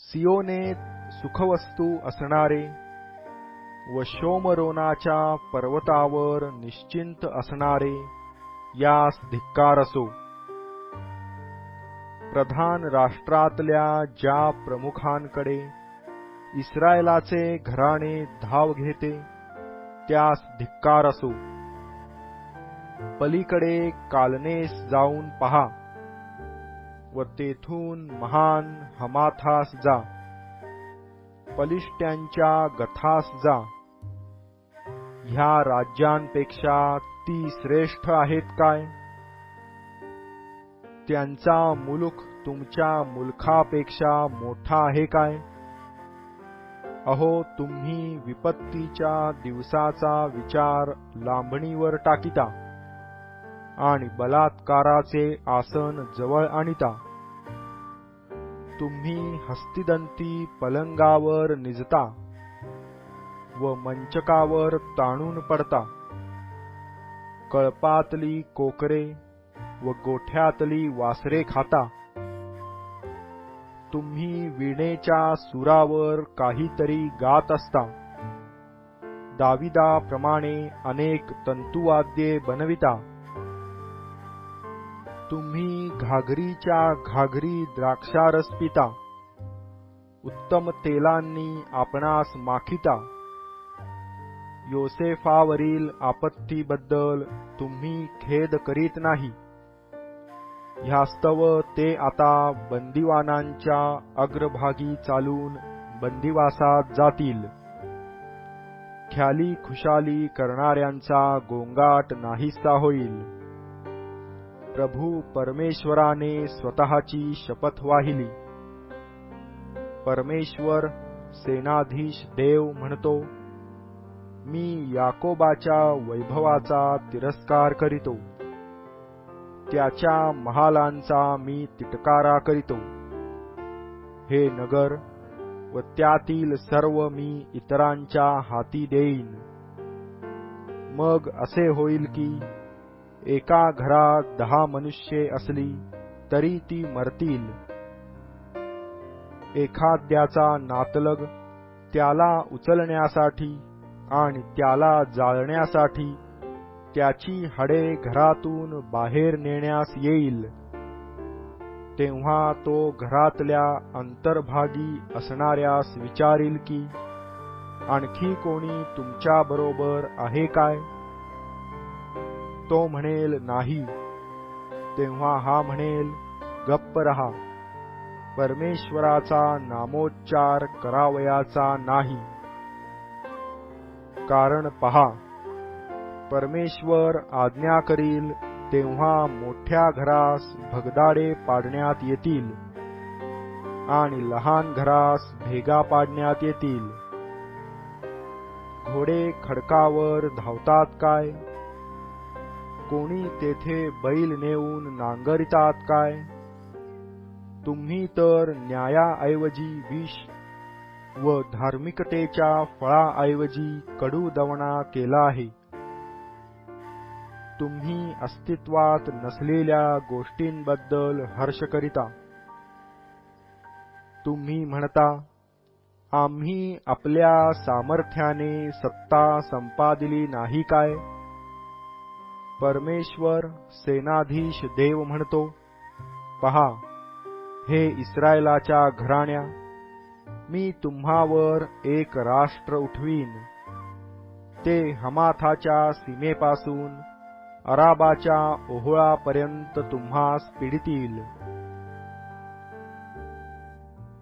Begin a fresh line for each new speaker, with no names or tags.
सियोनेत सुखवस्तू असणारे व शोमरोनाच्या पर्वतावर निश्चिंत असणारे यास धिक्कार असो. प्रधान राष्ट्रातल्या ज्या प्रमुखांकडे इस्रायलाचे घराणे धाव घेते त्यास धिक्कार असो. पलीकडे कालनेस जाऊन पहा व तेथून महान हमाथास जा. पलिष्ट्यांच्या गथास जा. ह्या राज्यांपेक्षा ती श्रेष्ठ आहेत काय? त्यांचा मुलुख तुमच्या मुलखापेक्षा मोठा आहे काय? अहो, तुम्ही विपत्तीच्या दिवसाचा विचार लांबणीवर टाकीता आणि बलात्काराचे आसन जवळ आणिता. तुम्ही हस्तिदंती पलंगावर निजता व मंचकावर ताणून पडता. कळपातली कोकरे व गोठ्यातली वासरे खाता. तुम्ही वीणेच्या सुरावर काहीतरी गात असता. दाविदाप्रमाणे अनेक तंतुवाद्ये बनविता. तुम्ही घागरीच्या घागरी द्राक्षारस पिता. उत्तम तेलांनी आपणास माखिता. योसेफावरील आपत्तीबद्दल तुम्ही खेद करीत नाही. ह्यास्तव ते आता बंदिवानांच्या अग्रभागी चालून बंदिवासात जातील. ख्याली खुशाली करणाऱ्यांचा गोंगाट नाहीसा होईल. प्रभू परमेश्वराने स्वतःची शपथ वाहिली. परमेश्वर सेनाधीश देव म्हणतो, मी याकोबाच्या वैभवाचा तिरस्कार करीतो. त्याच्या महालांचा मी तिटकारा करीतो. हे नगर व त्यातील सर्व मी इतरांच्या हाती देईन. मग असे होईल की एका घरात 10 मनुष्ये असली तरी ती मरतील. एखाद्याचा नातलग त्याला उचलण्यासाठी आणि त्याला जाळण्यासाठी त्याची हाडे घरातून बाहेर नेण्यास येईल. तेव्हा तो घरातल्या अंतर्भागी असणाऱ्यास विचारील की आणखी कोणी तुमच्याबरोबर आहे काय? तो म्हणेल नाही. तेव्हा हा म्हणेल, गप्प रहा. परमेश्वराचा नामोच्चार करावयाचा नाही. कारण पहा, परमेश्वर आज्ञा करील तेव्हा मोठ्या घरास भगदाडे पाडण्यात येतील आणि लहान घरास भेगा पाडण्यात येतील. घोडे खडकावर धावतात काय? कोणी तेथे बैल नेऊन नांगरितात काय? तुम्ही तर न्यायाऐवजी विष व धार्मिकतेच्या फळाऐवजी कडूदवणा केला आहे. तुम्ही अस्तित्वात नसलेल्या गोष्टींबद्दल हर्ष करिता. तुम्ही म्हणता, आम्ही आपल्या सामर्थ्याने सत्ता संपादिली नाही काय? परमेश्वर सेनाधीश देव म्हणतो, पहा, हे इस्रायलाच्या घराण्या, मी तुम्हावर एक राष्ट्र उठवीन. ते हमाथाच्या सीमेपासून अराबाच्या ओहळापर्यंत तुम्हास पीडितील.